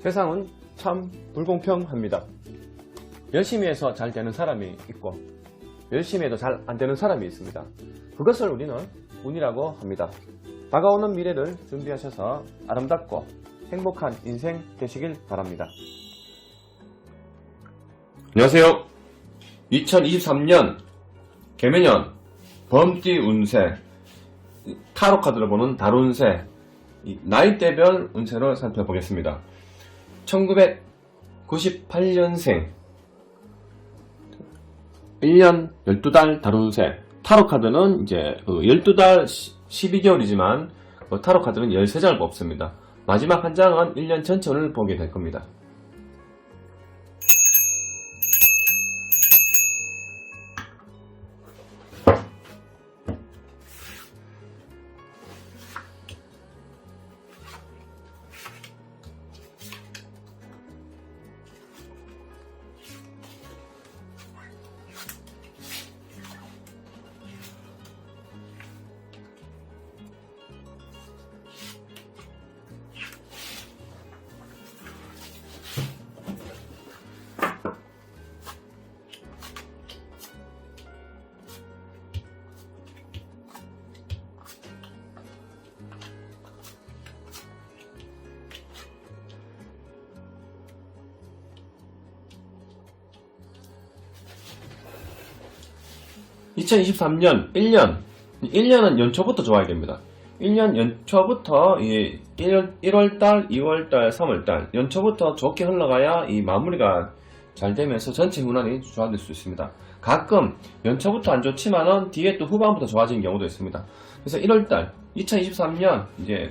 세상은 참 불공평합니다. 열심히 해서 잘 되는 사람이 있고 열심히 해도 잘 안 되는 사람이 있습니다. 그것을 우리는 운이라고 합니다. 다가오는 미래를 준비하셔서 아름답고 행복한 인생 되시길 바랍니다. 안녕하세요. 2023년 개묘년 범띠 운세 타로 카드를 보는 달운세 나이대별 운세를 살펴보겠습니다. 1998년생 1년 12달 달운세 타로 카드는 이제 12달 12개월이지만 타로 카드는 13장을 뽑습니다. 마지막 한 장은 1년 전체를 보게 될 겁니다. (2023년) 1년은 연초부터 좋아야 됩니다. 1년 연초부터 1월달, 2월달, 3월달 연초부터 좋게 흘러가야 이 마무리가 잘 되면서 전체 운환이 좋아질 수 있습니다. 가끔 연초부터 안 좋지만은 뒤에 또 후반부터 좋아지는 경우도 있습니다. 그래서 1월달 2023년 이제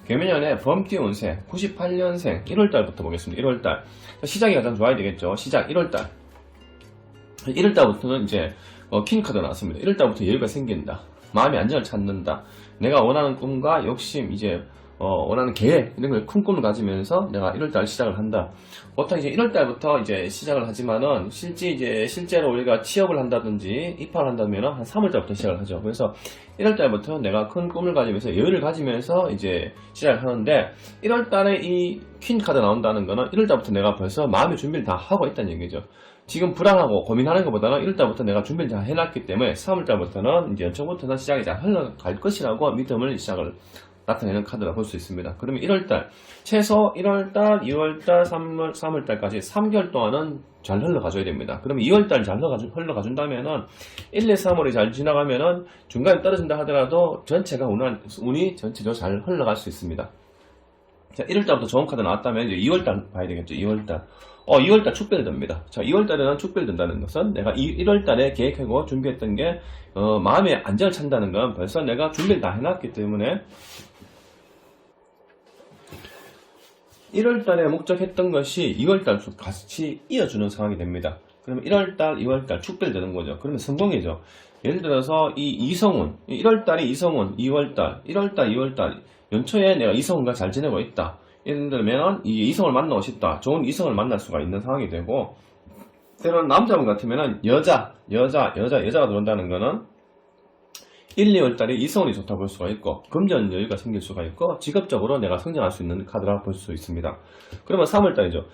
개묘년의 범띠 운세 98년생 1월달부터 보겠습니다. 1월달 시작이 가장 좋아야 되겠죠. 시작 1월달부터는 이제 킹카드 나왔습니다. 1월달부터 여유가 생긴다. 마음의 안정을 찾는다. 내가 원하는 꿈과 욕심, 이제 원하는 계획 이런 걸 큰 꿈을 가지면서 내가 1월달 시작을 한다. 보통 이제 1월달부터 이제 시작을 하지만은 실제로 우리가 취업을 한다든지 입학을 한다면은 한 3월달부터 시작을 하죠. 그래서 1월달부터 내가 큰 꿈을 가지면서 여유를 가지면서 이제 시작을 하는데 1월달에 이 퀸 카드 나온다는 거는 1월달부터 내가 벌써 마음의 준비를 다 하고 있다는 얘기죠. 지금 불안하고 고민하는 것보다는 1월달부터 내가 준비를 다 해놨기 때문에 3월달부터는 이제 연초부터는 시작이 잘 흘러갈 것이라고 믿음을 시작을 나타내는 카드라 볼 수 있습니다. 그러면 1월달 최소 1월달, 2월달, 3월달까지 3개월 동안은 잘 흘러가줘야 됩니다. 그러면 2월달 잘 흘러가준다면은 1, 2, 3월이 잘 지나가면은 중간에 떨어진다 하더라도 전체가 운이 전체적으로 잘 흘러갈 수 있습니다. 자, 1월달부터 좋은 카드 나왔다면 이제 2월달 봐야 되겠죠. 2월달. 2월달 축별이 됩니다. 자, 2월달에는 축별이 된다는 것은 내가 1월달에 계획하고 준비했던 게 마음의 안정을 찾는다는 건 벌써 내가 준비를 다 해놨기 때문에 1월달에 목적했던 것이 2월달도 같이 이어주는 상황이 됩니다. 그러면 1월달, 2월달 축별이 되는 거죠. 그러면 성공이죠. 예를 들어서 이 이성운, 1월달이 이성운, 2월달, 1월달, 2월달 연초에 내가 이성운과 잘 지내고 있다. 예를 들면 이 이성을 만나고 싶다. 좋은 이성을 만날 수가 있는 상황이 되고 때로는 남자분 같으면 여자가 들어온다는 거는 1, 2월달에 이성운이 좋다고 볼 수가 있고 금전 여유가 생길 수가 있고 직업적으로 내가 성장할 수 있는 카드라고 볼 수 있습니다. 그러면 3월달이죠.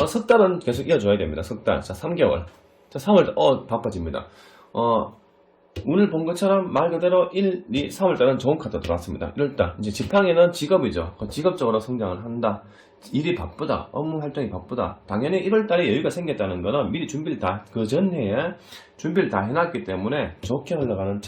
석 달은 계속 이어줘야 됩니다. 석 달. 자, 3개월. 자, 3월달 바빠집니다. 운을 본 것처럼 말 그대로 1, 2, 3월달은 좋은 카드 들어왔습니다. 1월달 이제 지팡이는 직업이죠. 직업적으로 성장을 한다. 일이 바쁘다. 업무 활동이 바쁘다. 당연히 1월달에 여유가 생겼다는 거는 미리 준비를 다 그 전해에 준비를 다 해놨기 때문에 좋게 흘러가는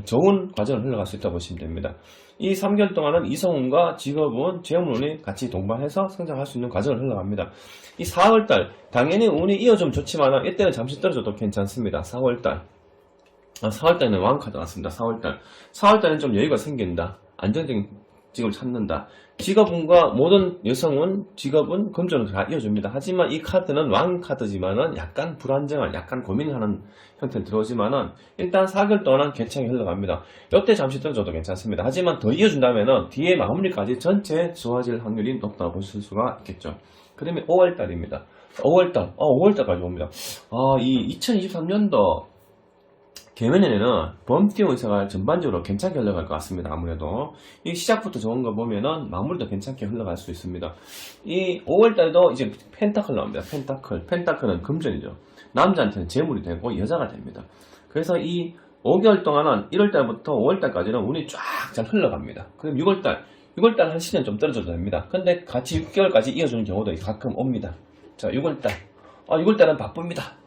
좋은 과정을 흘러갈 수 있다고 보시면 됩니다. 이 3개월 동안은 이성운과 직업운, 재물운이 같이 동반해서 성장할 수 있는 과정을 흘러갑니다. 이 4월달 당연히 운이 이어주면 좋지만 이때는 잠시 떨어져도 괜찮습니다. 4월달에는 왕카드 나왔습니다. 4월달은 좀 여유가 생긴다. 안정적인 직업을 찾는다. 직업운과 모든 여성운, 직업운, 금전은 다 이어줍니다. 하지만 이 카드는 왕카드지만은 약간 불안정한, 약간 고민하는 형태를 들어오지만은 일단 4개월 동안은 괜찮게 흘러갑니다. 이때 잠시 떨어져도 괜찮습니다. 하지만 더 이어준다면은 뒤에 마무리까지 전체 좋아질 확률이 높다고 보실 수가 있겠죠. 그러면 5월달입니다. 5월달까지 봅니다. 이 2023년도 개면에는 범띠 의사가 전반적으로 괜찮게 흘러갈 것 같습니다. 아무래도 이 시작부터 좋은 거 보면은 마무리도 괜찮게 흘러갈 수 있습니다. 이 5월달도 이제 펜타클 나옵니다. 펜타클은 금전이죠. 남자한테는 재물이 되고 여자가 됩니다. 그래서 이 5개월 동안은 1월달부터 5월달까지는 운이 쫙 잘 흘러갑니다. 그럼 6월달 한 시즌 좀 떨어져도 됩니다. 근데 같이 6개월까지 이어주는 경우도 가끔 옵니다. 자, 6월달. 6월달은 바쁘다.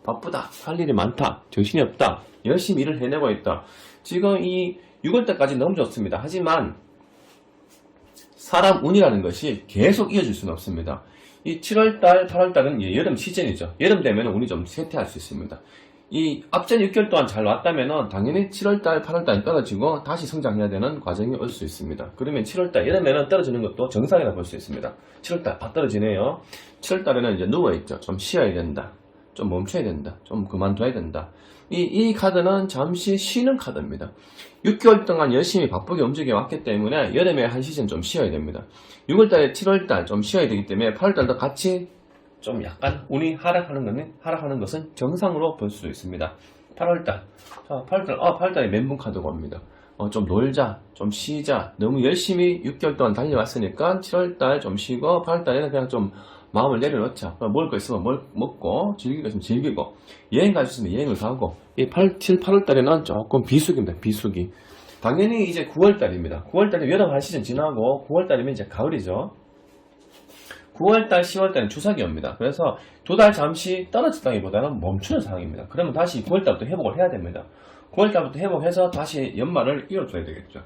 할 일이 많다. 정신이 없다. 열심히 일을 해내고 있다. 지금 이 6월달까지 너무 좋습니다. 하지만 사람 운이라는 것이 계속 이어질 수는 없습니다. 이 7월달, 8월달은 여름 시즌이죠. 여름 되면 운이 좀 쇠퇴할 수 있습니다. 이 앞전 6개월 동안 잘 왔다면 당연히 7월달, 8월달이 떨어지고 다시 성장해야 되는 과정이 올 수 있습니다. 그러면 7월달, 여름에는 떨어지는 것도 정상이라고 볼 수 있습니다. 7월달, 떨어지네요. 7월달에는 이제 누워있죠. 좀 쉬어야 된다. 좀 멈춰야 된다. 좀 그만둬야 된다. 이 카드는 잠시 쉬는 카드입니다. 6개월 동안 열심히 바쁘게 움직여 왔기 때문에 여름에 한 시즌 좀 쉬어야 됩니다. 6월달, 7월달 좀 쉬어야 되기 때문에 8월달도 같이 좀 약간 운이 하락하는 것은 정상으로 볼 수 있습니다. 8월달. 자, 8월달에 멘붕 카드가 옵니다. 좀 놀자, 좀 쉬자. 너무 열심히 6개월 동안 달려왔으니까 7월달 좀 쉬고 8월달에는 그냥 좀 마음을 내려놓자. 먹을 거 있으면 먹고, 즐길 거 있으면 즐기고, 여행 갈 수 있으면 여행을 가고, 이 7, 8월달에는 조금 비수기입니다. 비수기. 당연히 이제 9월달입니다. 9월달에 여름 한 시즌 지나고 9월달이면 이제 가을이죠. 9월달, 10월달은 추석이 옵니다. 그래서 2달 잠시 떨어졌다기보다는 멈추는 상황입니다. 그러면 다시 9월달부터 회복을 해야 됩니다. 9월달부터 회복해서 다시 연말을 이어줘야 되겠죠.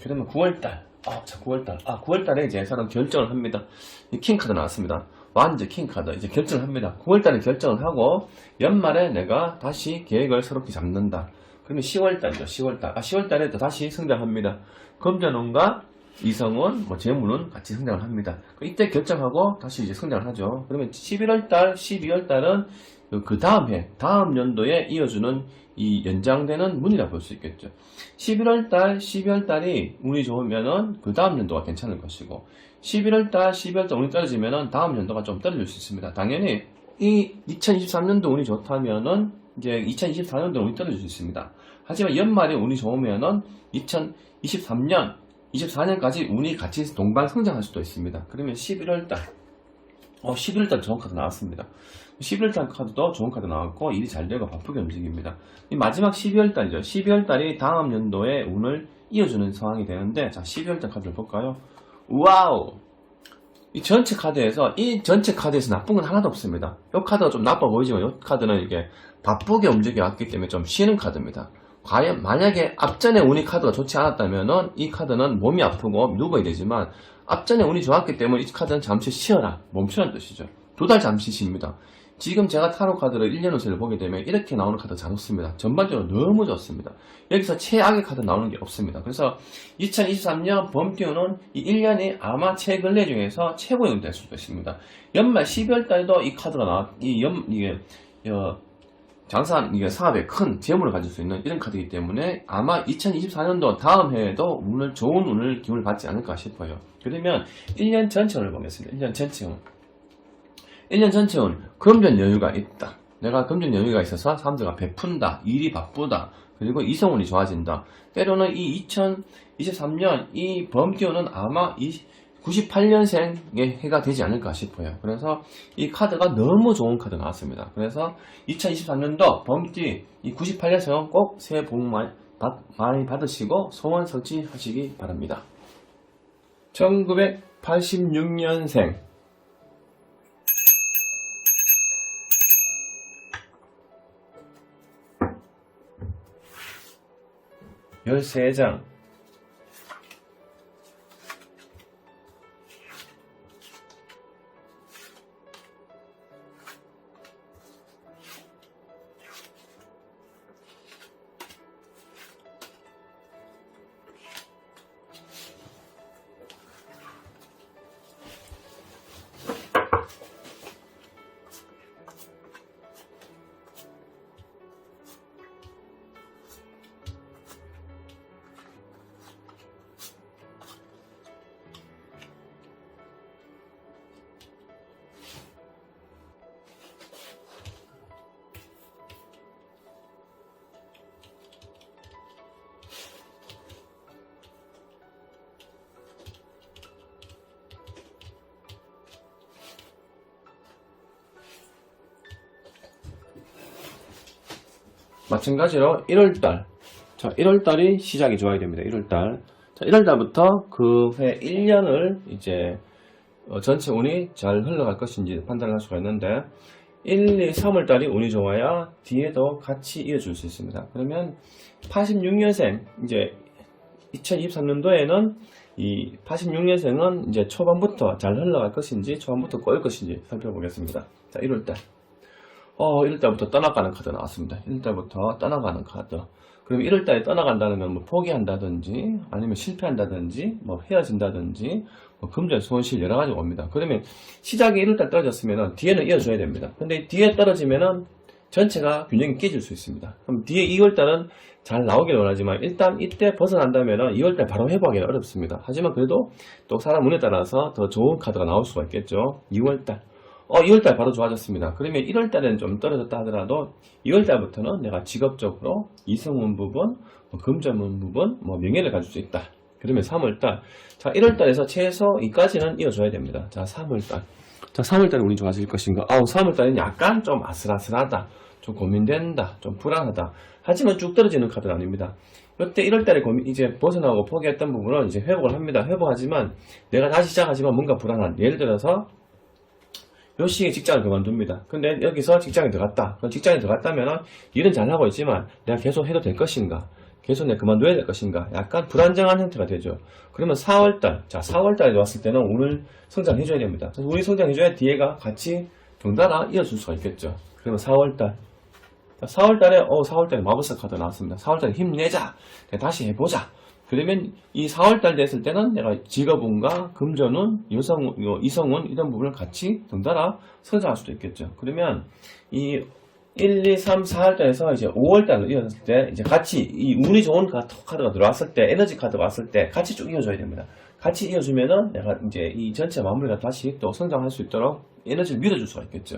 그러면 9월달, 9월달에 이제 사람 결정을 합니다. 이 킹카드 나왔습니다. 완전 킹카드. 이제 결정을 합니다. 9월달에 결정을 하고, 연말에 내가 다시 계획을 새롭게 잡는다. 그러면 10월달이죠. 10월달에 다시 성장합니다. 금전운과 이성운, 재물운 같이 성장을 합니다. 이때 결정하고 다시 이제 성장을 하죠. 그러면 11월달, 12월달은 그 다음 해, 다음 연도에 이어주는 이 연장되는 운이라고 볼 수 있겠죠. 11월달, 12월달이 운이 좋으면은 그 다음 연도가 괜찮을 것이고, 11월달, 12월달 운이 떨어지면은 다음 연도가 좀 떨어질 수 있습니다. 당연히 이 2023년도 운이 좋다면은 이제 2024년도 운이 떨어질 수 있습니다. 하지만 연말에 운이 좋으면은 2024년까지 운이 같이 동반 성장할 수도 있습니다. 그러면 11월달, 11월달 좋은 카드 나왔습니다. 11월달 카드도 좋은 카드 나왔고, 일이 잘 되고 바쁘게 움직입니다. 이 마지막 12월달이죠. 12월달이 다음 연도에 운을 이어주는 상황이 되는데, 자, 12월달 카드를 볼까요? 와우! 이 전체 카드에서 나쁜 건 하나도 없습니다. 이 카드가 좀 나빠 보이지만, 이 카드는 이게 바쁘게 움직여 왔기 때문에 좀 쉬는 카드입니다. 과연 만약에 앞전에 운이 카드가 좋지 않았다면은 이 카드는 몸이 아프고 누워야 되지만, 앞전에 운이 좋았기 때문에 이 카드는 잠시 쉬어라, 멈추라는 뜻이죠. 2달 잠시 쉽니다. 지금 제가 타로 카드를 1년 운세를 보게 되면 이렇게 나오는 카드가 잘 없습니다. 전반적으로 너무 좋습니다. 여기서 최악의 카드 나오는 게 없습니다. 그래서 2023년 범띠운은 이 1년이 아마 최근래 중에서 최고의 운이 될 수도 있습니다. 연말 12월 달에도 이 카드가 이게 사업에 큰 재물을 가질 수 있는 이런 카드이기 때문에 아마 2024년도 다음 해에도 좋은 운을 기운을 받지 않을까 싶어요. 그러면 1년 전체 운을 보겠습니다. 1년 전체 운. 1년 전체 운, 금전 여유가 있다. 내가 금전 여유가 있어서 사람들과 베푼다. 일이 바쁘다. 그리고 이성운이 좋아진다. 때로는 이 2023년 이 범띠운은 아마 98년생의 해가 되지 않을까 싶어요. 그래서 이 카드가 너무 좋은 카드 나왔습니다. 그래서 2023년도 범띠 이 98년생은 꼭 새해 복 많이 받으시고 소원 성취하시기 바랍니다. 1986년생 13장 마찬가지로 1월달. 자, 1월달이 시작이 좋아야 됩니다. 1월달. 자, 1월달부터 그 해 1년을 이제 전체 운이 잘 흘러갈 것인지 판단할 수가 있는데 1, 2, 3월달이 운이 좋아야 뒤에도 같이 이어줄 수 있습니다. 그러면 86년생 이제 2023년도에는 이 86년생은 이제 초반부터 잘 흘러갈 것인지 초반부터 꼬일 것인지 살펴보겠습니다. 자, 1월달. 1월달부터 떠나가는 카드 나왔습니다. 1월달부터 떠나가는 카드. 그럼 1월달에 떠나간다는 건 뭐 포기한다든지 아니면 실패한다든지 뭐 헤어진다든지 뭐 금전 손실 여러 가지가 옵니다. 그러면 시작이 1월달 떨어졌으면 뒤에는 이어줘야 됩니다. 근데 뒤에 떨어지면은 전체가 균형이 깨질 수 있습니다. 그럼 뒤에 2월달은 잘 나오길 원하지만 일단 이때 벗어난다면은 2월달 바로 회복하기가 어렵습니다. 하지만 그래도 또 사람 운에 따라서 더 좋은 카드가 나올 수가 있겠죠. 2월달. 2월달 바로 좋아졌습니다. 그러면 1월달에는 좀 떨어졌다 하더라도 2월달부터는 내가 직업적으로 이성운 부분, 금전운 부분, 명예를 가질 수 있다. 그러면 3월달. 자, 1월달에서 최소 2까지는 이어줘야 됩니다. 자, 3월달. 자, 3월달에 운이 좋아질 것인가? 3월달은 약간 좀 아슬아슬하다. 좀 고민된다. 좀 불안하다. 하지만 쭉 떨어지는 카드는 아닙니다. 이때 1월달에 이제 벗어나고 포기했던 부분은 이제 회복을 합니다. 회복하지만 내가 다시 시작하지만 뭔가 불안한. 예를 들어서 요 시기에 직장을 그만둡니다. 근데 여기서 직장에 들어갔다. 그럼 직장에 들어갔다면 일은 잘하고 있지만 내가 계속 해도 될 것인가? 계속 내가 그만둬야 될 것인가? 약간 불안정한 형태가 되죠. 그러면 4월달. 자, 4월달에 왔을 때는 오늘 성장해줘야 됩니다. 그래서 우리 성장해줘야 뒤에가 같이 덩달아 이어줄 수가 있겠죠. 그러면 4월달. 자, 4월달에 마법사 카드 나왔습니다. 4월달에 힘내자. 다시 해보자. 그러면 이 4월달 됐을 때는 내가 직업운과 금전운, 이성운 이런 부분을 같이 덩달아 성장할 수도 있겠죠. 그러면 이 1, 2, 3, 4월달에서 이제 5월달로 이어졌을 때 이제 같이 이 운이 좋은 카드가 들어왔을 때 에너지 카드가 왔을 때 같이 쭉 이어줘야 됩니다. 같이 이어주면은 내가 이제 이 전체 마무리가 다시 또 성장할 수 있도록 에너지를 밀어줄 수가 있겠죠.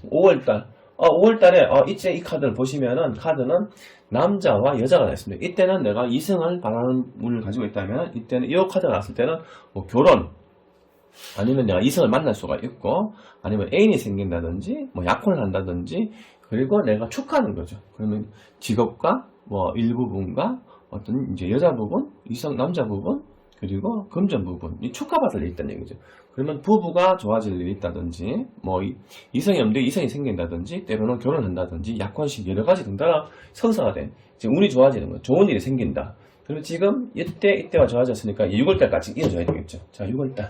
5월달. 5월달에 이제 이 카드를 보시면은 카드는 남자와 여자가 나왔습니다. 이때는 내가 이성을 바라는 운을 가지고 있다면 이때는 이 카드가 나왔을 때는 뭐 결혼 아니면 내가 이성을 만날 수가 있고 아니면 애인이 생긴다든지 뭐 약혼을 한다든지 그리고 내가 축하하는 거죠. 그러면 직업과 뭐 일부분과 어떤 이제 여자 부분, 이성 남자 부분 그리고 금전 부분 이 축하받을 일이 있다는 얘기죠. 그러면 부부가 좋아질 일이 있다든지 뭐 이성이 없는데 이성이 생긴다든지 때로는 결혼한다든지 약혼식 여러 가지 등등가 성사가 된 이제 운이 좋아지는 거 좋은 일이 생긴다. 그러면 지금 이때가 좋아졌으니까 6월달까지 이어져야 되겠죠. 자, 6월달.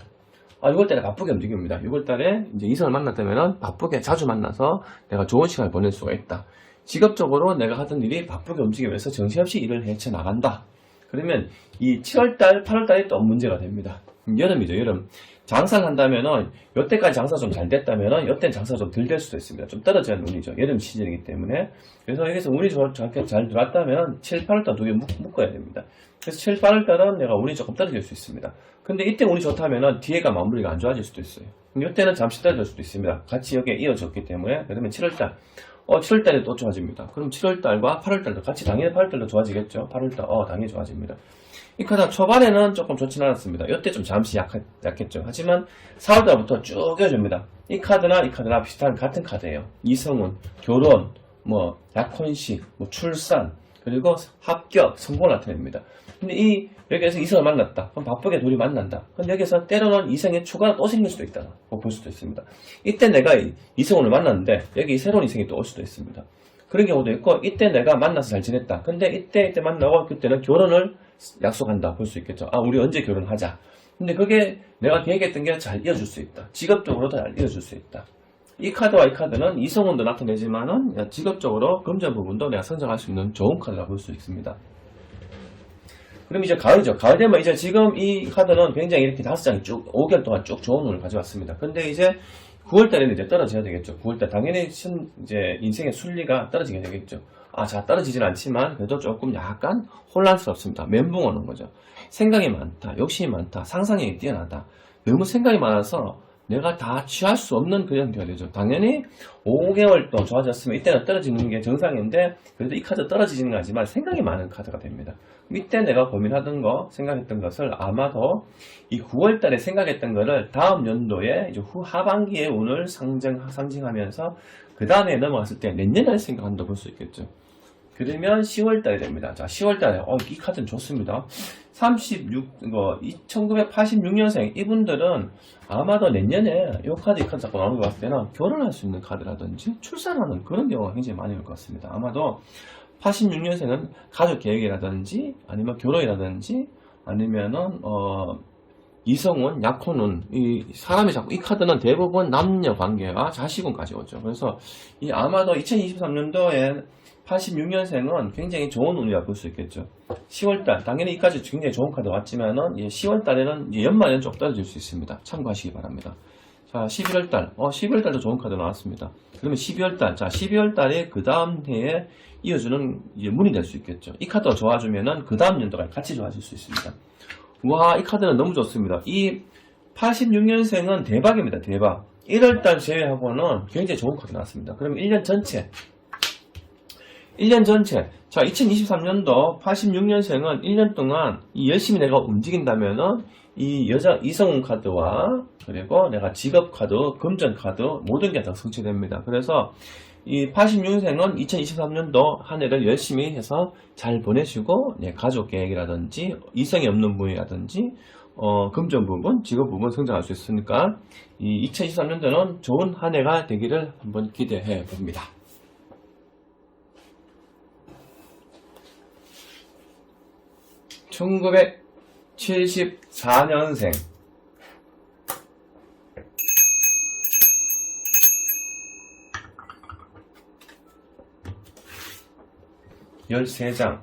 6월달에 바쁘게 움직입니다. 6월달에 이제 이성을 만났다면 바쁘게 자주 만나서 내가 좋은 시간을 보낼 수가 있다. 직업적으로 내가 하던 일이 바쁘게 움직이면서 정신없이 일을 헤쳐나간다. 그러면 이 7월달, 8월달이 또 문제가 됩니다. 여름이죠, 여름. 장사를 한다면은, 요때까지 장사 좀 잘 됐다면은, 요때는 장사가 좀 덜 될 수도 있습니다. 좀 떨어지는 운이죠. 여름 시즌이기 때문에. 그래서 여기서 운이 잘 들어왔다면, 7, 8월달 두 개 묶어야 됩니다. 그래서 7, 8월달은 내가 운이 조금 떨어질 수 있습니다. 근데 이때 운이 좋다면은, 뒤에가 마무리가 안 좋아질 수도 있어요. 요때는 잠시 떨어질 수도 있습니다. 같이 여기에 이어졌기 때문에. 그러면 7월달. 7월달에 또 좋아집니다. 그럼 7월달과 8월달도 같이 당연히 8월달도 좋아지겠죠. 8월달, 당연히 좋아집니다. 이 카드 초반에는 조금 좋진 않았습니다. 이때 좀 잠시 약했죠. 하지만 4월달부터 쭉 이어줍니다. 이 카드나 비슷한 같은 카드예요. 이성운, 결혼, 뭐 약혼식, 뭐 출산, 그리고 합격, 성공을 나타냅니다. 근데 여기에서 이성을 만났다. 그럼 바쁘게 둘이 만난다. 근데 여기서 때로는 이성의 추가가 또 생길 수도 있다. 볼 수도 있습니다. 이때 내가 이성운을 만났는데 여기 새로운 이성이 또 올 수도 있습니다. 그런 경우도 있고 이때 내가 만나서 잘 지냈다. 근데 이때 만나고 그때는 결혼을 약속한다. 볼 수 있겠죠. 우리 언제 결혼하자. 근데 그게 내가 계획했던 게 잘 이어줄 수 있다. 직업적으로도 잘 이어줄 수 있다. 이 카드와 이 카드는 이성운도 나타내지만은 직업적으로 금전 부분도 내가 성장할 수 있는 좋은 카드라 볼 수 있습니다. 그럼 이제 가을이죠. 가을 되면 이제 지금 이 카드는 굉장히 이렇게 5장이 쭉 5개월 동안 쭉 좋은 운을 가져왔습니다. 근데 이제 9월달에는 이제 떨어져야 되겠죠. 9월달 당연히 이제 인생의 순리가 떨어지게 되겠죠. 떨어지진 않지만 그래도 조금 약간 혼란스럽습니다. 멘붕 오는 거죠. 생각이 많다, 욕심이 많다, 상상력이 뛰어나다. 너무 생각이 많아서 내가 다 취할 수 없는 그런 형태가 되죠. 당연히 5개월 또 좋아졌으면 이때는 떨어지는 게 정상인데 그래도 이 카드 떨어지지는 하지만 생각이 많은 카드가 됩니다. 이때 내가 고민하던 거, 생각했던 것을 아마도 이 9월달에 생각했던 거를 다음 연도에 이제 하반기의 운을 상징하면서 그 다음에 넘어갔을 때 내년을 생각한다 볼 수 있겠죠. 그러면 10월달이 됩니다. 자, 10월달에 이 카드는 좋습니다. 1986년생 이분들은 아마도 내년에 이 카드 잡고 나오는 거 봤을 때는 결혼할 수 있는 카드라든지 출산하는 그런 경우가 굉장히 많이 올 것 같습니다. 아마도 86년생은 가족 계획이라든지 아니면 결혼이라든지 아니면은 이성운, 약혼운, 이 사람이 자꾸 이 카드는 대부분 남녀 관계와 자식운까지 오죠. 그래서 이 아마도 2023년도에 86년생은 굉장히 좋은 운이라고 볼 수 있겠죠. 10월달, 당연히 이까지 굉장히 좋은 카드 왔지만은 10월달에는 연말에는 좀 떨어질 수 있습니다. 참고하시기 바랍니다. 자, 11월달, 11월달도 좋은 카드 나왔습니다. 그러면 12월달, 자, 12월달에 그 다음 해에 이어주는 문이 될 수 있겠죠. 이 카드가 좋아주면은 그 다음 연도가 같이 좋아질 수 있습니다. 와, 이 카드는 너무 좋습니다. 이 86년생은 대박입니다. 대박. 1월달 제외하고는 굉장히 좋은 카드 나왔습니다. 그러면 1년 전체. 자, 2023년도 86년생은 1년 동안 열심히 내가 움직인다면은 이 이성운 카드와 그리고 내가 직업 카드, 금전 카드 모든 게 다 성취됩니다. 그래서 이 86년생은 2023년도 한 해를 열심히 해서 잘 보내시고 가족 계획이라든지 이성이 없는 분이라든지 금전 부분, 직업 부분 성장할 수 있으니까 이 2023년도는 좋은 한 해가 되기를 한번 기대해 봅니다. (1974년생) 13장.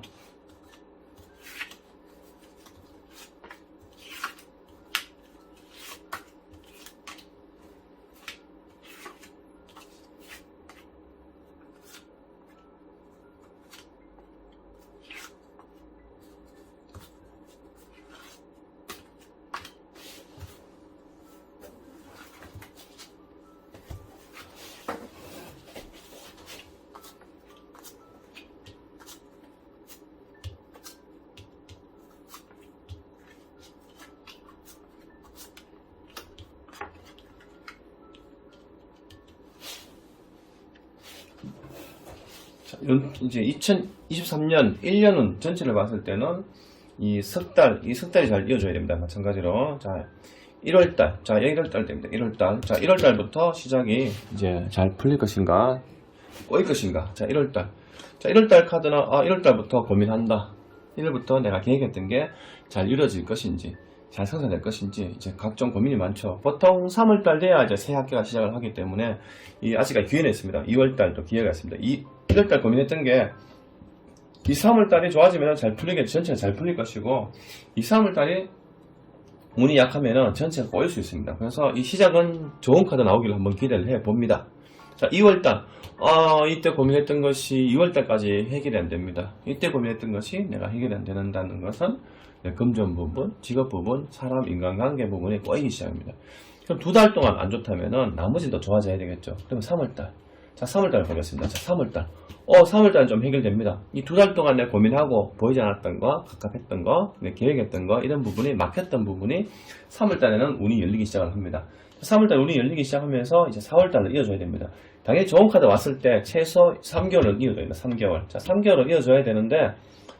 이제 2023년 1년은 전체를 봤을 때는 이 석 달이 잘 이어져야 됩니다. 마찬가지로. 자, 1월달. 자, 1월달 됩니다. 1월달. 자, 1월달부터 시작이 이제 잘 풀릴 것인가, 꼬일 것인가. 자, 1월달. 자, 1월달 카드는, 1월달부터 고민한다. 1월부터 내가 계획했던 게 잘 이루어질 것인지, 잘 성사될 것인지, 이제 각종 고민이 많죠. 보통 3월달 돼야 이제 새 학기가 시작을 하기 때문에, 아직 기회는 있습니다. 2월달도 기회가 있습니다. 1월달 고민했던 게, 3월달이 좋아지면 전체가 잘 풀릴 것이고, 3월달이 운이 약하면 전체가 꼬일 수 있습니다. 그래서 이 시작은 좋은 카드 나오기를 한번 기대를 해 봅니다. 자, 2월달. 이때 고민했던 것이 2월달까지 해결이 안 됩니다. 이때 고민했던 것이 내가 해결이 안 된다는 것은 금전 부분, 직업 부분, 사람, 인간관계 부분이 꼬이기 시작합니다. 그럼 2달 동안 안 좋다면은 나머지는 더 좋아져야 되겠죠. 그러면 3월달. 자, 3월달 보겠습니다. 자, 3월달. 3월달은 좀 해결됩니다. 이 2달 동안 내가 고민하고 보이지 않았던 거, 갑갑했던 거, 계획했던 거, 이런 부분이 막혔던 부분이 3월달에는 운이 열리기 시작을 합니다. 3월달 운이 열리기 시작하면서 이제 4월달로 이어져야 됩니다. 당연히 좋은 카드 왔을 때 최소 3개월은 이어져야 됩니다. 3개월. 자, 3개월은 이어져야 되는데,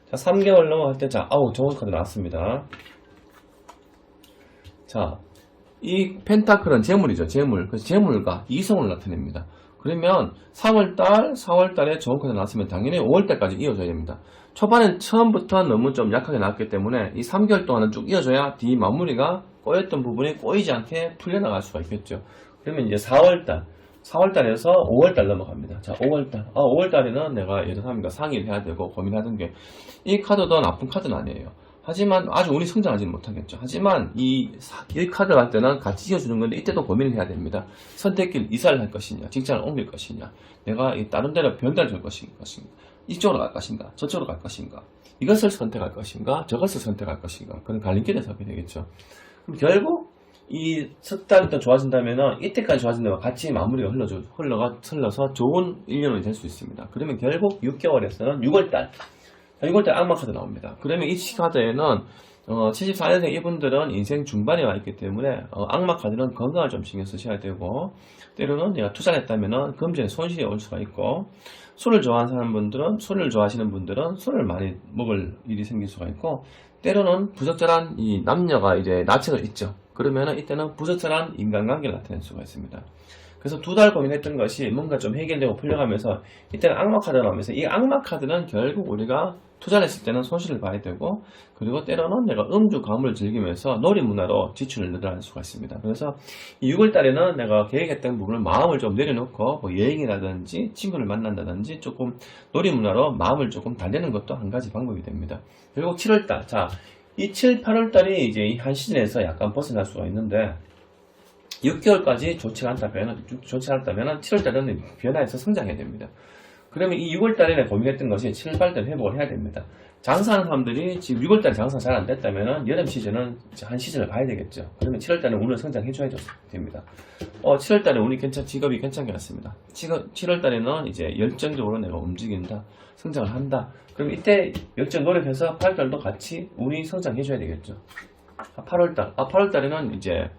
자, 3개월 넘어갈 때, 자, 좋은 카드 나왔습니다. 자, 이 펜타클은 재물이죠. 재물. 그래서 재물과 이성을 나타냅니다. 그러면 3월달, 4월달에 좋은 카드 나왔으면 당연히 5월달까지 이어져야 됩니다. 초반엔 처음부터 너무 좀 약하게 나왔기 때문에 이 3개월 동안은 쭉 이어져야 뒤 마무리가 꼬였던 부분이 꼬이지 않게 풀려나갈 수가 있겠죠. 그러면 이제 4월달에서 5월달 넘어갑니다. 자, 5월달. 5월달에는 내가 예전 사람과 상의를 해야 되고 고민하던 게, 이 카드도 나쁜 카드는 아니에요. 하지만 아주 운이 성장하지는 못하겠죠. 하지만 이 카드 갈 때는 같이 지어주는 건데 이때도 고민을 해야 됩니다. 선택길 이사를 할 것이냐, 직장을 옮길 것이냐, 내가 다른 데로 변달을 줄 것인가, 이쪽으로 갈 것인가, 저쪽으로 갈 것인가, 이것을 선택할 것인가, 저것을 선택할 것인가, 그런 갈림길에 서게 되겠죠. 그럼 결국 이 석 달부터 좋아진다면 이때까지 좋아진 데와 같이 마무리가 흘러서 좋은 1년이 될 수 있습니다. 그러면 결국 6개월에서는 6월달. 6월달 악마 카드 나옵니다. 그러면 이 카드에는 74년생 이분들은 인생 중반에 와 있기 때문에 악마 카드는 건강을 좀 신경 쓰셔야 되고, 때로는 내가 투자를 했다면 금전에 손실이 올 수가 있고, 술을 좋아하시는 분들은 술을 많이 먹을 일이 생길 수가 있고, 때로는 부적절한 이 남녀가 이제 나체가 있죠. 그러면은 이때는 부적절한 인간관계를 나타낼 수가 있습니다. 그래서 2달 고민했던 것이 뭔가 좀 해결되고 풀려가면서 이때는 악마 카드가 나오면서, 이 악마 카드는 결국 우리가 투자를 했을 때는 손실을 봐야 되고, 그리고 때로는 내가 음주 가물을 즐기면서 놀이문화로 지출을 늘어날 수가 있습니다. 그래서 이 6월 달에는 내가 계획했던 부분을 마음을 좀 내려놓고 뭐 여행이라든지 친구를 만난다든지 조금 놀이문화로 마음을 조금 달래는 것도 한 가지 방법이 됩니다. 그리고 7월 달, 자, 이 7, 8월 달이 이제 한 시즌에서 약간 벗어날 수가 있는데, 6개월까지 좋지 않다면 7월 달에는 변화해서 성장해야 됩니다. 그러면 이 6월 달에 고민했던 것이 7, 8월 달에 회복을 해야 됩니다. 장사하는 사람들이 지금 6월 달에 장사 잘 안 됐다면 여름 시즌은 한 시즌을 봐야 되겠죠. 그러면 7월 달에 운을 성장해줘야 됩니다. 7월 달에 운이 직업이 괜찮게 왔습니다. 7월 달에는 이제 열정적으로 내가 움직인다, 성장을 한다. 그럼 이때 열정 노력해서 8월 달도 같이 운이 성장해줘야 되겠죠. 8월 달에는 이제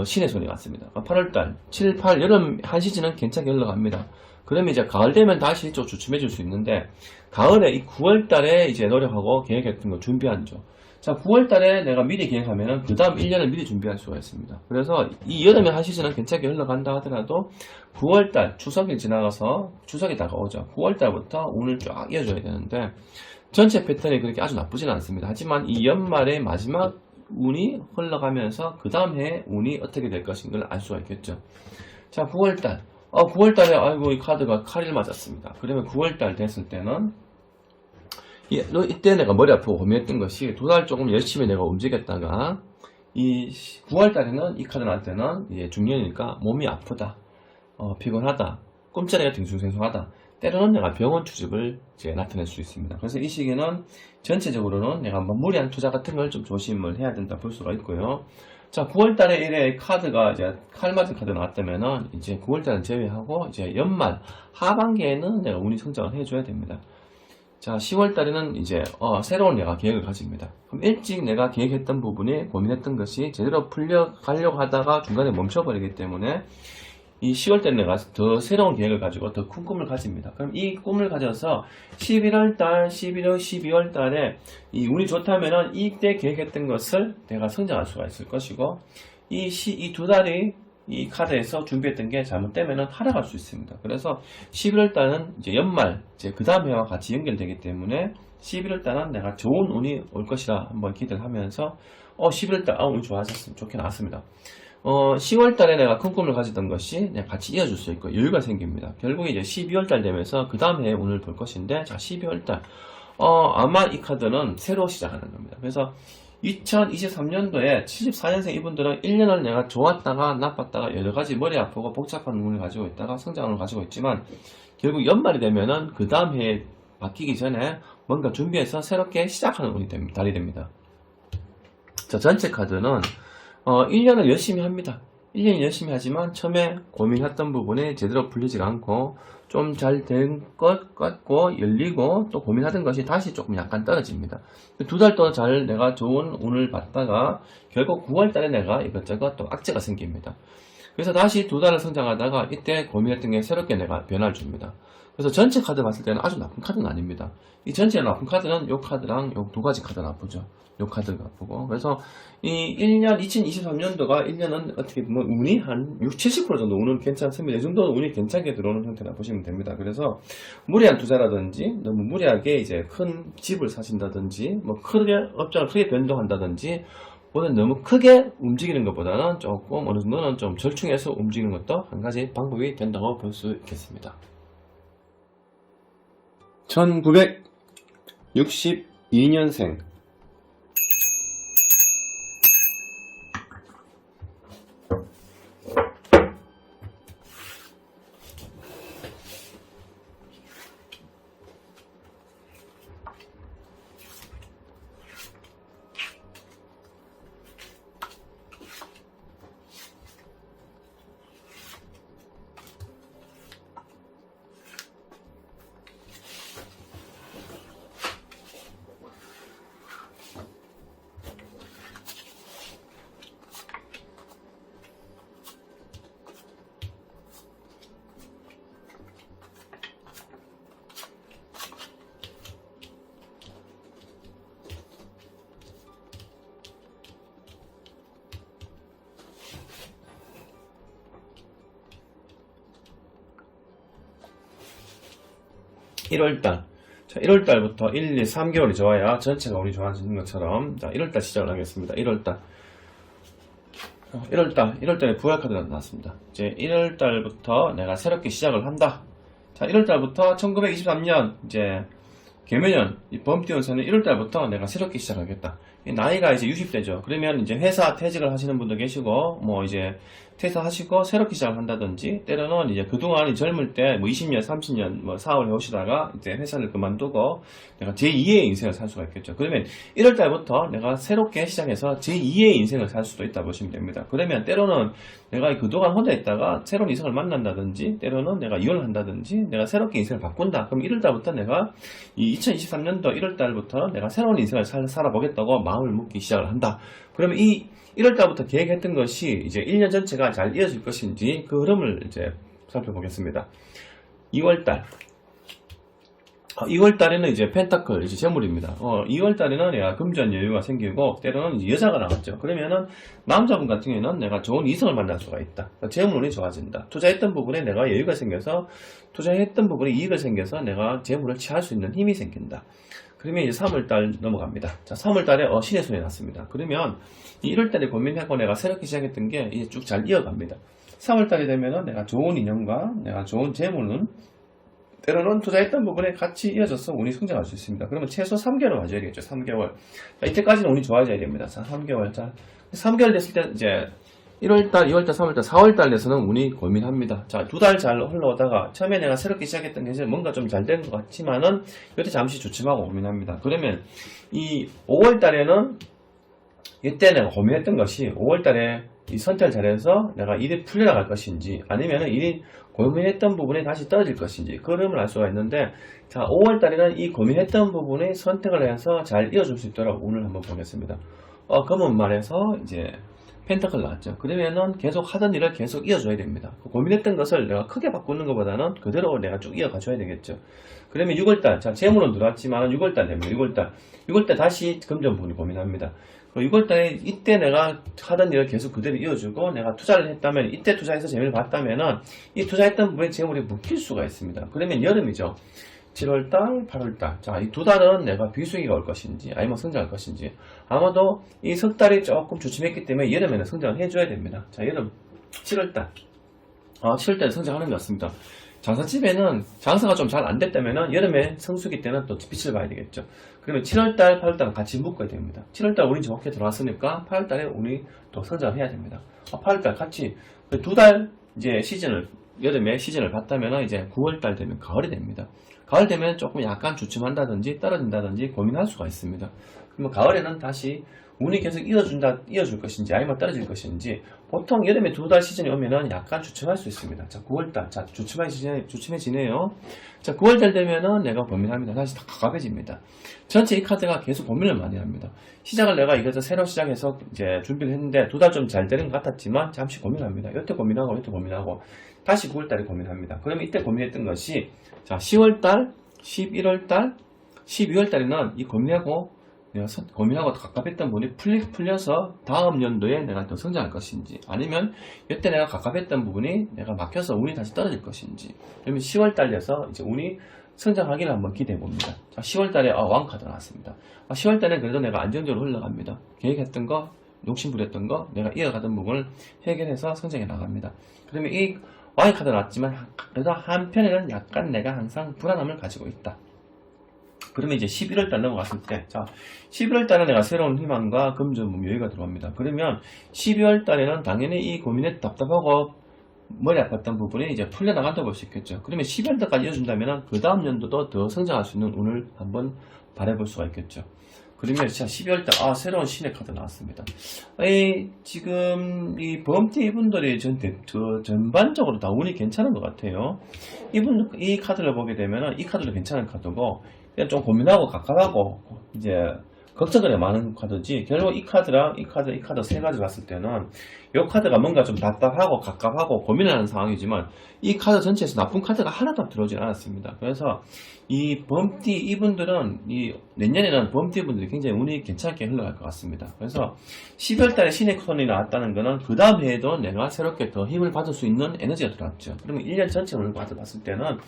신의 손이 왔습니다. 8월달, 7, 8, 여름 한 시즌은 괜찮게 흘러갑니다. 그러면 이제 가을 되면 다시 좀 주춤해질 수 있는데, 가을에 이 9월달에 이제 노력하고 계획했던 거 준비하죠. 자, 9월달에 내가 미리 계획하면은 그 다음 1년을 미리 준비할 수가 있습니다. 그래서 이 여름의 한 시즌은 괜찮게 흘러간다 하더라도 9월달, 추석이 지나가서 추석이 다가오죠. 9월달부터 운을 쫙 이어줘야 되는데, 전체 패턴이 그렇게 아주 나쁘지는 않습니다. 하지만 이 연말의 마지막 운이 흘러가면서 그 다음 해에 운이 어떻게 될 것인가를 알 수가 있겠죠. 자, 9월달. 9월달에 아이고 이 카드가 칼을 맞았습니다. 그러면 9월달 됐을 때는 이때 내가 머리 아프고 고민했던 것이 2달 조금 열심히 내가 움직였다가 이 9월달에는 이 카드 나올 때는 이제 중년이니까 몸이 아프다, 피곤하다, 꿈자리가 딩숭생숭하다, 때로는 내가 병원 투집을 이제 나타낼 수 있습니다. 그래서 이 시기는 전체적으로는 내가 무리한 투자 같은 걸 좀 조심을 해야 된다 볼 수가 있고요. 자, 9월달에 이래 카드가 이제 칼 맞은 카드 나왔다면은 이제 9월달은 제외하고 이제 연말 하반기에는 내가 운이 성장을 해줘야 됩니다. 자, 10월달에는 이제 새로운 내가 계획을 가집니다. 그럼 일찍 내가 계획했던 부분이 고민했던 것이 제대로 풀려가려고 하다가 중간에 멈춰버리기 때문에 이 10월달에 내가 더 새로운 계획을 가지고 더 큰 꿈을 가집니다. 그럼 이 꿈을 가져서 11월달, 11월, 12월달에 이 운이 좋다면은 이때 계획했던 것을 내가 성장할 수가 있을 것이고, 이 2달이 이 카드에서 준비했던 게 잘못되면은 하락할 수 있습니다. 그래서 11월달은 이제 연말, 이제 그 다음 해와 같이 연결되기 때문에 11월달은 내가 좋은 운이 올 것이라 한번 기대를 하면서 11월달 운이 좋아졌으면 좋게 나왔습니다. 10월달에 내가 큰 꿈을 가지던 것이 내가 같이 이어줄 수 있고 여유가 생깁니다. 결국 이제 12월달 되면서 그 다음 해에 운을 볼 것인데, 자, 12월달 아마 이 카드는 새로 시작하는 겁니다. 그래서 2023년도에 74년생 이분들은 1년을 내가 좋았다가 나빴다가 여러가지 머리 아프고 복잡한 운을 가지고 있다가 성장을 가지고 있지만, 결국 연말이 되면은 그 다음 해에 바뀌기 전에 뭔가 준비해서 새롭게 시작하는 운이 달이 됩니다. 자, 전체 카드는 1년을 열심히 합니다. 1년 열심히 하지만 처음에 고민했던 부분이 제대로 풀리지가 않고 좀 잘 된 것 같고 열리고, 또 고민하던 것이 다시 조금 약간 떨어집니다. 2달 동안 잘 내가 좋은 운을 받다가 결국 9월달에 내가 이것저것 또 악재가 생깁니다. 그래서 다시 2달을 성장하다가 이때 고민했던 게 새롭게 내가 변화를 줍니다. 그래서 전체 카드 봤을 때는 아주 나쁜 카드는 아닙니다. 이 전체 나쁜 카드는 요 카드랑 요 2가지 카드 나쁘죠. 요 카드가 나쁘고. 그래서 이 1년, 2023년도가 1년은 어떻게 보면 운이 한 60, 70% 정도 운은 괜찮습니다. 이 정도는 운이 괜찮게 들어오는 형태라 보시면 됩니다. 그래서 무리한 투자라든지 너무 무리하게 이제 큰 집을 사신다든지 뭐 크게 업장을 크게 변동한다든지, 보다 너무 크게 움직이는 것보다는 조금 어느 정도는 좀 절충해서 움직이는 것도 한 가지 방법이 된다고 볼 수 있겠습니다. 1962년생 1월달. 자, 1월달부터 1, 2, 3개월이 좋아야 전체가 운이 좋아지는 것처럼, 자, 1월달 시작을 하겠습니다. 1월달. 1월달에 부활 카드가 나왔습니다. 이제 1월달부터 내가 새롭게 시작을 한다. 자, 1월달부터 1923년, 이제, 개묘년, 이 범띠운세는 1월달부터 내가 새롭게 시작하겠다. 나이가 이제 60대죠. 그러면 이제 회사 퇴직을 하시는 분도 계시고, 뭐 이제 퇴사하시고 새롭게 시작을 한다든지, 때로는 이제 그동안 젊을 때 뭐 20년, 30년 뭐 사업을 해오시다가 이제 회사를 그만두고 내가 제2의 인생을 살 수가 있겠죠. 그러면 1월달부터 내가 새롭게 시작해서 제2의 인생을 살 수도 있다 보시면 됩니다. 그러면 때로는 내가 그동안 혼자 있다가 새로운 이성을 만난다든지, 때로는 내가 이혼을 한다든지, 내가 새롭게 인생을 바꾼다. 그럼 1월달부터 내가 이 2023년도 1월달부터 내가 새로운 인생을 살아보겠다고 마음을 먹기 시작을 한다. 그러면 이 1월달부터 계획했던 것이 이제 1년 전체가 잘 이어질 것인지 그 흐름을 이제 살펴보겠습니다. 2월달. 2월달에는 이제 펜타클, 이제 재물입니다. 2월달에는 내가 금전 여유가 생기고, 때로는 이제 여자가 나왔죠. 그러면은, 남자분 같은 경우에는 내가 좋은 이성을 만날 수가 있다. 재물운이 좋아진다. 투자했던 부분에 내가 여유가 생겨서, 투자했던 부분에 이익을 생겨서 내가 재물을 취할 수 있는 힘이 생긴다. 그러면 이제 3월달 넘어갑니다. 자, 3월달에 신의 손이 났습니다. 그러면, 이 1월달에 고민하고 내가 새롭게 시작했던 게 이제 쭉 잘 이어갑니다. 3월달이 되면은 내가 좋은 인연과 내가 좋은 재물은 때로는 투자했던 부분에 같이 이어져서 운이 성장할 수 있습니다. 그러면 최소 3개월을 가져야 되겠죠. 3개월. 자, 이때까지는 운이 좋아져야 됩니다. 자, 3개월. 자, 3개월 됐을 때 이제 1월달, 2월달, 3월달, 4월달 돼서는 운이 고민합니다. 자, 2달 잘 흘러오다가 처음에 내가 새롭게 시작했던 게 이제 뭔가 좀 잘 된 것 같지만은 이때 잠시 주춤하고 고민합니다. 그러면 이 5월달에는 이때 내가 고민했던 것이 5월달에 이 선택을 잘해서 내가 일이 풀려나갈 것인지, 아니면은 일이 고민했던 부분에 다시 떨어질 것인지 그 흐름을 알 수가 있는데, 자, 5월달에는 이 고민했던 부분에 선택을 해서 잘 이어줄 수 있도록 운을 한번 보겠습니다. 검은 말에서 이제 펜타클 나왔죠. 그러면은 계속 하던 일을 계속 이어줘야 됩니다. 고민했던 것을 내가 크게 바꾸는 것보다는 그대로 내가 쭉 이어가줘야 되겠죠. 그러면 6월달, 자, 재물은 들어왔지만 6월달 됩니다. 6월달 다시 금전 부분이 고민합니다. 6월달에 이때 내가 하던 일을 계속 그대로 이어주고, 내가 투자를 했다면, 이때 투자해서 재미를 봤다면은 이 투자했던 부분에 재물이 묶일 수가 있습니다. 그러면 여름이죠. 7월달, 8월달. 자, 이 2달은 내가 비수기가 올 것인지, 아니면 성장할 것인지. 아마도 이 석 달이 조금 주춤했기 때문에 여름에는 성장을 해줘야 됩니다. 자, 여름, 7월달. 7월달에 성장하는 것 같습니다. 장사집에는 장사가 좀 잘 안 됐다면은 여름에 성수기 때는 또 빛을 봐야 되겠죠. 그러면 7월달, 8월달은 같이 묶어야 됩니다. 7월달 운이 좋게 들어왔으니까 8월달에 운이 또 성장을 해야 됩니다. 8월달 같이 2달 이제 시즌을, 여름에 시즌을 봤다면 이제 9월달 되면 가을이 됩니다. 가을 되면 조금 약간 주춤한다든지 떨어진다든지 고민할 수가 있습니다. 그러면 가을에는 다시 운이 계속 이어줄 것인지 아니면 떨어질 것인지, 보통 여름에 2달 시즌이 오면은 약간 주춤할 수 있습니다. 자, 9월달. 자, 주춤해지네요. 자, 9월달 되면은 내가 고민합니다. 다시 다 가깝해집니다. 전체 이 카드가 계속 고민을 많이 합니다. 시작을 내가 이것을 새로 시작해서 이제 준비를 했는데 2달 좀 잘 되는 것 같았지만 잠시 고민합니다. 여태 고민하고 다시 9월달에 고민합니다. 그러면 이때 고민했던 것이, 자, 10월달, 11월달, 12월달에는 이 고민하고 갑갑했던 부분이 풀려서 다음 연도에 내가 더 성장할 것인지, 아니면 이때 내가 갑갑했던 부분이 내가 막혀서 운이 다시 떨어질 것인지. 그러면 10월달 돼서 이제 운이 성장하기를 한번 기대해 봅니다. 자, 10월달에 왕카드 나왔습니다. 10월달에 그래도 내가 안정적으로 흘러갑니다. 계획했던 거, 욕심부렸던 거, 내가 이어가던 부분을 해결해서 성장해 나갑니다. 그러면 이 왕의 카드 나왔지만 그래도 한편에는 약간 내가 항상 불안함을 가지고 있다. 그러면 이제 11월달 넘어갔을 때, 자, 11월달에 내가 새로운 희망과 금전 여유가 들어옵니다. 그러면 12월달에는 당연히 이 고민에 답답하고 머리 아팠던 부분이 이제 풀려나간다고 볼 수 있겠죠. 그러면 12월달까지 이어준다면 그 다음 연도도 더 성장할 수 있는 운을 한번 바라볼 수가 있겠죠. 그러면 자, 12월달, 새로운 신의 카드 나왔습니다. 지금 이 범띠 분들이 전반적으로 다 운이 괜찮은 것 같아요. 이 카드를 보게 되면 이 카드도 괜찮은 카드고, 그냥 좀 고민하고 갑갑하고 이제 걱정이 많은 카드지, 결국 이 카드랑 이 카드 세 가지 봤을 때는 이 카드가 뭔가 좀 답답하고 갑갑하고 고민하는 상황이지만 이 카드 전체에서 나쁜 카드가 하나도 들어오진 않았습니다. 그래서 이 범띠 이분들은 내년에는 범띠 분들이 굉장히 운이 괜찮게 흘러갈 것 같습니다. 그래서 12월 달에 신의 콘이 나왔다는 거는 그 다음 해에도 내가 새롭게 더 힘을 받을 수 있는 에너지가 들어왔죠. 그러면 1년 전체 운을 봤을 때는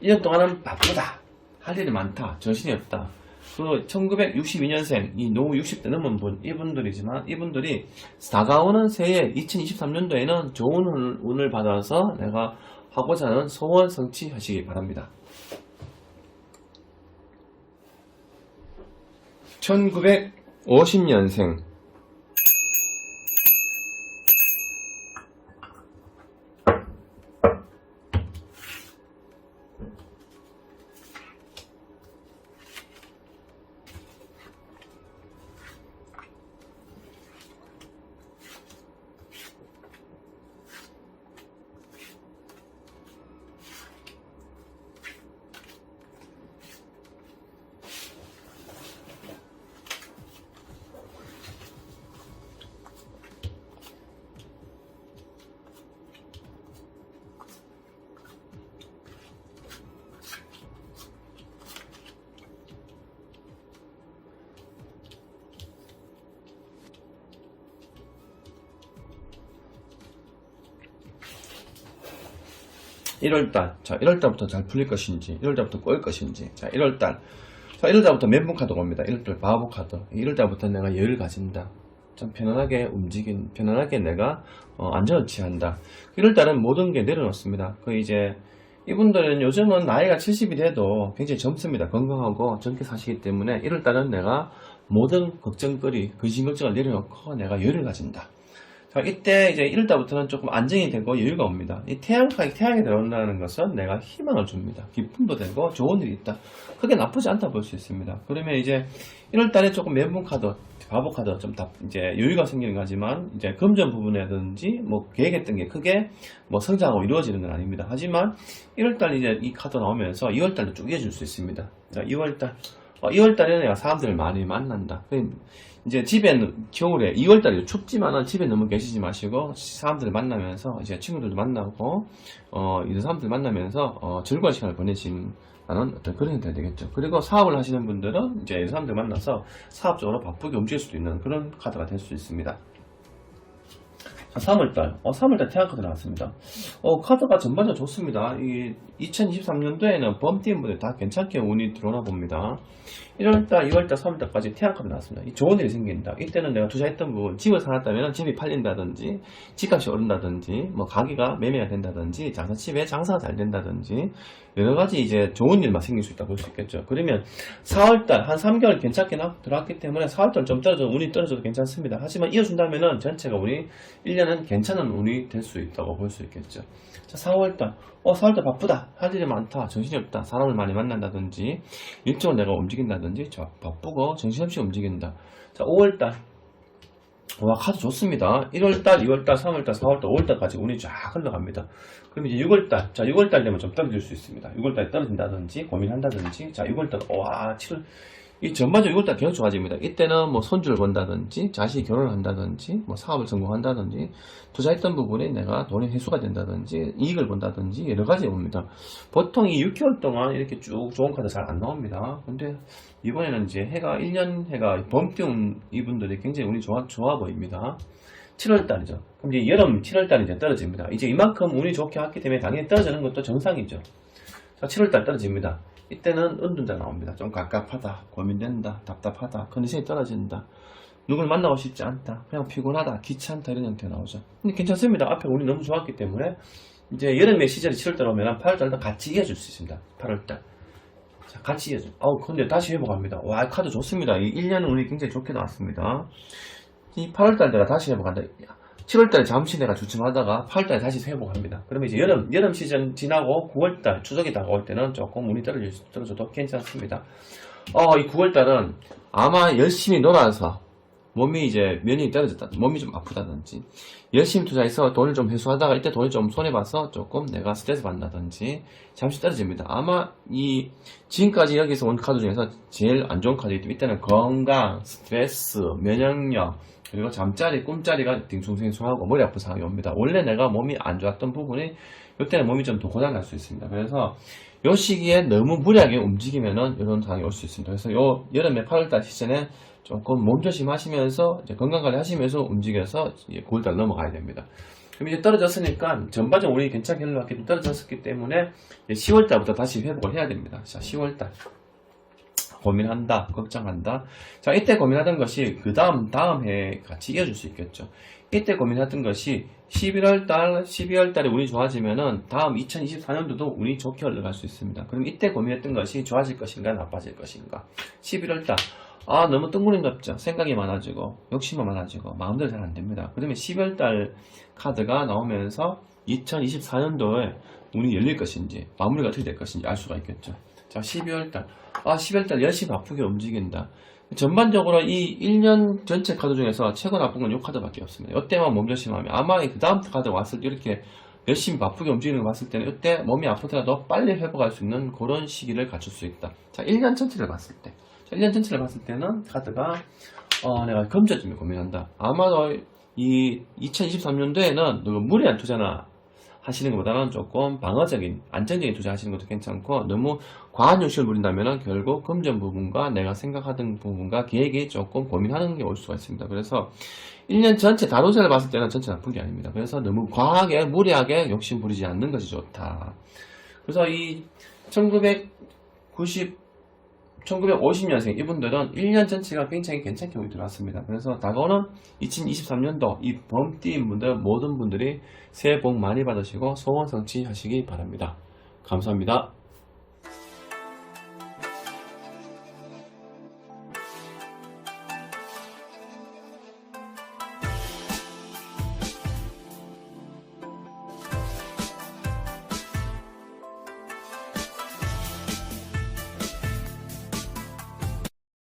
1년 동안은 바쁘다. 할 일이 많다. 정신이 없다. 그 1962년생 이 노후 60대 넘은 분 이분들이지만 이분들이 다가오는 새해 2023년도에는 좋은 운을 받아서 내가 하고자 하는 소원 성취하시기 바랍니다. 1950년생 자, 1월달부터 잘 풀릴 것인지, 1월달부터 꼬일 것인지, 자, 1월달. 자, 1월달부터 멘붕 카드가 옵니다. 1월달 바보 카드. 1월달부터 내가 여유를 가진다. 좀 편안하게 편안하게 내가, 안정을 취한다. 1월달은 모든 게 내려놓습니다. 이분들은 요즘은 나이가 70이 돼도 굉장히 젊습니다. 건강하고 젊게 사시기 때문에 1월달은 내가 모든 걱정거리, 근심 걱정을 내려놓고 내가 여유를 가진다. 자, 이때 이제 1월달부터는 조금 안정이 되고 여유가 옵니다. 이 태양이 들어온다는 것은 내가 희망을 줍니다. 기쁨도 되고 좋은 일이 있다. 그게 나쁘지 않다 볼 수 있습니다. 그러면 이제 1월달에 조금 멘붕 카드, 바보 카드 좀 이제 여유가 생기는 거지만 이제 금전 부분이라든지 뭐 계획했던 게 크게 뭐 성장하고 이루어지는 건 아닙니다. 하지만 1월달 이제 이 카드 나오면서 2월달도 쭉 이어질 수 있습니다. 자, 2월달에는 내가 사람들을 많이 만난다. 이제 집에는 겨울에 2월달에 춥지만은 집에 너무 계시지 마시고 사람들을 만나면서 이제 친구들도 만나고 이런 사람들 만나면서 즐거운 시간을 보내시는 어떤 그런 형태가 되겠죠. 그리고 사업을 하시는 분들은 이제 이런 사람들 만나서 사업적으로 바쁘게 움직일 수도 있는 그런 카드가 될 수 있습니다. 자, 3월달 태양카드 나왔습니다. 카드가 전반적으로 좋습니다. 2023년도에는 범팀 분들 다 괜찮게 운이 들어오나 봅니다. 1월달, 2월달, 3월달까지 태양카드 나왔습니다. 좋은 일이 생긴다. 이때는 내가 투자했던 부분, 집을 사놨다면 집이 팔린다든지, 집값이 오른다든지, 뭐 가게가 매매가 된다든지, 집에 장사가 잘 된다든지, 여러 가지 이제 좋은 일만 생길 수 있다고 볼 수 있겠죠. 그러면 4월달, 한 3개월 괜찮게 들어왔기 때문에 4월달 좀 운이 떨어져도 괜찮습니다. 하지만 이어준다면은 전체가 운이 1년은 괜찮은 운이 될 수 있다고 볼 수 있겠죠. 자, 4월달. 4월달 바쁘다. 할 일이 많다. 정신이 없다. 사람을 많이 만난다든지, 일정을 내가 움직인다든지, 바쁘고 정신없이 움직인다. 자, 5월달. 와, 카드 좋습니다. 1월달, 2월달, 3월달, 4월달, 5월달까지 운이 쫙 흘러갑니다. 그럼 이제 6월달. 자, 6월달 되면 좀 떨어질 수 있습니다. 6월달에 떨어진다든지, 고민한다든지. 자, 6월달, 와, 7월. 이 전반적으로 6월달 계속 좋아집니다. 이때는 뭐 손주를 본다든지, 자식이 결혼을 한다든지, 뭐 사업을 성공한다든지, 투자했던 부분에 내가 돈이 회수가 된다든지, 이익을 본다든지, 여러 가지 옵니다. 보통 이 6개월 동안 이렇게 쭉 좋은 카드 잘 안 나옵니다. 근데 이번에는 이제 1년 해가 범띠운 이분들이 굉장히 운이 좋아 보입니다. 7월달이죠. 그럼 이제 여름 7월달이 이제 떨어집니다. 이제 이만큼 운이 좋게 왔기 때문에 당연히 떨어지는 것도 정상이죠. 자, 7월달 떨어집니다. 이때는 은둔자 나옵니다. 좀 갑갑하다, 고민된다, 답답하다, 컨디션이 떨어진다, 누굴 만나고 싶지 않다, 그냥 피곤하다, 귀찮다 이런 형태가 나오죠. 근데 괜찮습니다. 앞에 운이 너무 좋았기 때문에 이제 여름의 시절이 7월달 오면 8월달도 같이 이어줄 수 있습니다. 8월달. 자, 같이 이어줘. 근데 다시 회복합니다. 와, 카드 좋습니다. 이 1년 운이 굉장히 좋게 나왔습니다. 이 8월달 내가 다시 회복한다. 7월달에 잠시 내가 주춤하다가 8월달에 다시 회복합니다. 그러면 이제 여름 시즌 지나고 9월달 추석이 다가올 때는 조금 운이 떨어져도 괜찮습니다. 이 9월달은 아마 열심히 놀아서 몸이 이제 면역이 떨어졌다, 몸이 좀 아프다든지, 열심히 투자해서 돈을 좀 회수하다가 이때 돈이 좀 손해봐서 조금 내가 스트레스 받는다든지 잠시 떨어집니다. 아마 지금까지 여기서 온 카드 중에서 제일 안 좋은 카드이기 때문에 이때는 건강, 스트레스, 면역력, 그리고 잠자리, 꿈자리가 딩숭생숭하고 머리 아픈 상황이 옵니다. 원래 내가 몸이 안 좋았던 부분이 이때는 몸이 좀 더 고장날 수 있습니다. 그래서 이 시기에 너무 무리하게 움직이면은 이런 상황이 올 수 있습니다. 그래서 여름에 8월달 시즌에 조금 몸조심하시면서 이제 건강관리 하시면서 움직여서 9월달 넘어가야 됩니다. 그럼 이제 떨어졌으니까 전반적으로 운이 괜찮게 흘러갔기 때문에 떨어졌기 때문에 10월달부터 다시 회복을 해야 됩니다. 자, 10월달. 고민한다, 걱정한다. 자, 이때 고민하던 것이 그 다음 해에 같이 이어질 수 있겠죠. 이때 고민하던 것이 11월 달, 12월 달에 운이 좋아지면은 다음 2024년도도 운이 좋게 흘러갈 수 있습니다. 그럼 이때 고민했던 것이 좋아질 것인가, 나빠질 것인가. 11월 달, 너무 뜬구름잡죠. 생각이 많아지고, 욕심이 많아지고, 마음대로 잘 안 됩니다. 그러면 12월 달 카드가 나오면서 2024년도에 운이 열릴 것인지, 마무리가 어떻게 될 것인지 알 수가 있겠죠. 자, 12월 달. 12월 달 열심히 바쁘게 움직인다. 전반적으로 이 1년 전체 카드 중에서 최고 나쁜 건 이 카드밖에 없습니다. 이때만 몸 조심하면 아마 그 다음 카드가 왔을 때 이렇게 열심히 바쁘게 움직이는 거 봤을 때는 이때 몸이 아프더라도 빨리 회복할 수 있는 그런 시기를 갖출 수 있다. 자, 1년 전체를 봤을 때. 자, 1년 전체를 봤을 때는 카드가 내가 금전 때문에 고민한다. 아마도 이 2023년도에는 무리한 투자나 하시는 것보다는 조금 방어적인, 안정적인 투자 하시는 것도 괜찮고, 너무 과한 욕심을 부린다면 결국 금전 부분과 내가 생각하던 부분과 계획이 조금 고민하는 게 올 수가 있습니다. 그래서 1년 전체 다도제를 봤을 때는 전체 나쁜 게 아닙니다. 그래서 너무 과하게, 무리하게 욕심 부리지 않는 것이 좋다. 그래서 이 1950년생 이분들은 1년 전체가 굉장히 괜찮게 운이 들어왔습니다. 그래서 다가오는 2023년도 이 범띠인 분들 모든 분들이 새해 복 많이 받으시고 소원 성취하시기 바랍니다. 감사합니다.